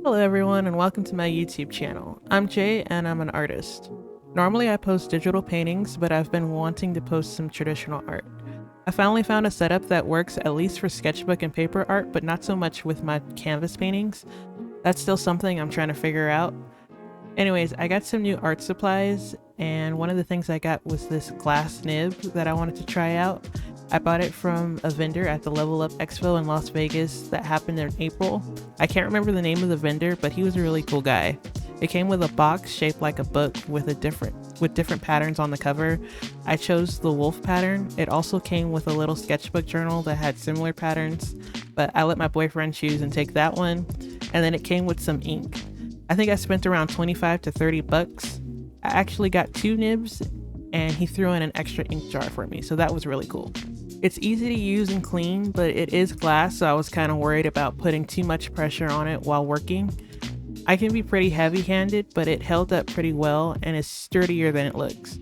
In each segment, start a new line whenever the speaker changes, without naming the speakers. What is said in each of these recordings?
Hello everyone and welcome to my YouTube channel. I'm Jay and I'm an artist. Normally I post digital paintings, but I've been wanting to post some traditional art. I finally found a setup that works at least for sketchbook and paper art, but not so much with my canvas paintings. That's still something I'm trying to figure out. Anyways, I got some new art supplies, and one of the things I got was this glass nib that I wanted to try out. I bought it from a vendor at the Level Up Expo in Las Vegas that happened in April. I can't remember the name of the vendor, but he was a really cool guy. It came with a box shaped like a book with different patterns on the cover. I chose the wolf pattern. It also came with a little sketchbook journal that had similar patterns, but I let my boyfriend choose and take that one. And then it came with some ink. I think I spent around 25 to 30 bucks. I actually got 2 nibs and he threw in an extra ink jar for me, so that was really cool. It's easy to use and clean, but it is glass, so I was kind of worried about putting too much pressure on it while working. I can be pretty heavy-handed, but it held up pretty well and is sturdier than it looks.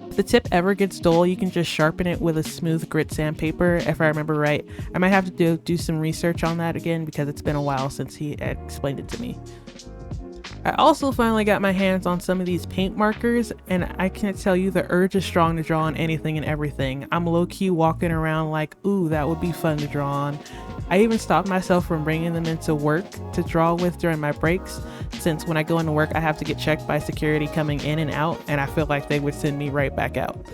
If the tip ever gets dull, you can just sharpen it with a smooth grit sandpaper, if I remember right. I might have to do some research on that again because it's been a while since he had explained it to me. I also finally got my hands on some of these paint markers, and I can't tell you, the urge is strong to draw on anything and everything. I'm low-key walking around like, ooh, that would be fun to draw on. I even stopped myself from bringing them into work to draw with during my breaks, since when I go into work I have to get checked by security coming in and out, and I feel like they would send me right back out.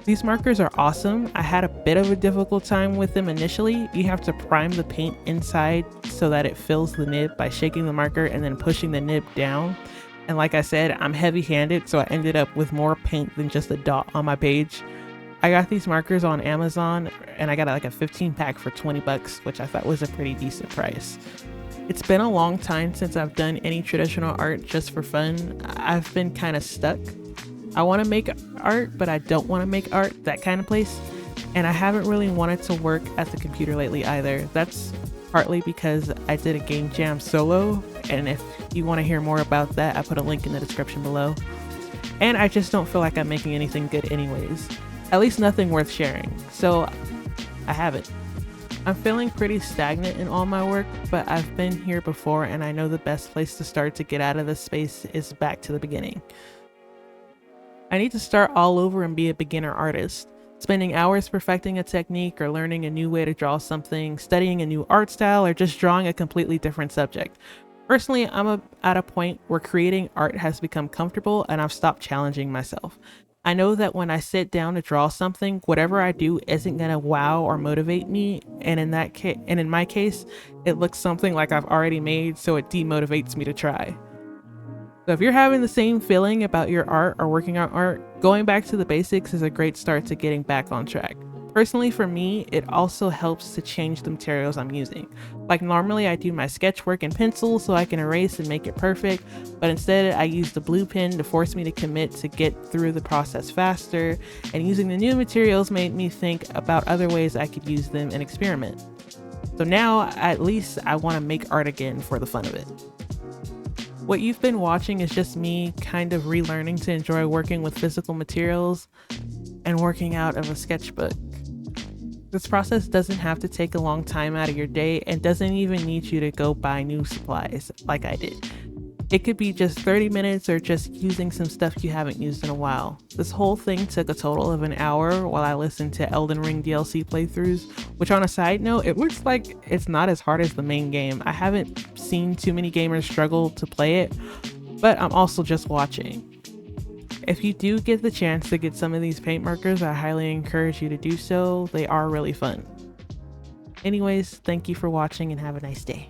These markers are awesome. I had a bit of a difficult time with them initially. You have to prime the paint inside so that it fills the nib by shaking the marker and then pushing the nib down. And like I said, I'm heavy-handed, so I ended up with more paint than just a dot on my page. I got these markers on Amazon and I got like a 15 pack for 20 bucks, which I thought was a pretty decent price. It's been a long time since I've done any traditional art just for fun. I've been kind of stuck. I want to make art, but I don't want to make art, that kind of place. And I haven't really wanted to work at the computer lately either. That's partly because I did a game jam solo, and if you want to hear more about that, I put a link in the description below. And I just don't feel like I'm making anything good anyways. At least nothing worth sharing. So I haven't. I'm feeling pretty stagnant in all my work, but I've been here before and I know the best place to start to get out of this space is back to the beginning. I need to start all over and be a beginner artist. Spending hours perfecting a technique or learning a new way to draw something, studying a new art style, or just drawing a completely different subject. Personally, I'm at a point where creating art has become comfortable and I've stopped challenging myself. I know that when I sit down to draw something, whatever I do isn't gonna wow or motivate me, and in my case, it looks something like I've already made, so it demotivates me to try. So if you're having the same feeling about your art or working on art, going back to the basics is a great start to getting back on track. Personally, for me, it also helps to change the materials I'm using. Like normally I do my sketch work in pencil so I can erase and make it perfect, but instead I use the blue pen to force me to commit to get through the process faster, and using the new materials made me think about other ways I could use them and experiment. So now at least I want to make art again for the fun of it. What you've been watching is just me kind of relearning to enjoy working with physical materials and working out of a sketchbook. This process doesn't have to take a long time out of your day and doesn't even need you to go buy new supplies like I did. It could be just 30 minutes or just using some stuff you haven't used in a while. This whole thing took a total of an hour while I listened to Elden Ring DLC playthroughs, which on a side note, it looks like it's not as hard as the main game. I haven't seen too many gamers struggle to play it, but I'm also just watching. If you do get the chance to get some of these paint markers, I highly encourage you to do so. They are really fun. Anyways, thank you for watching and have a nice day.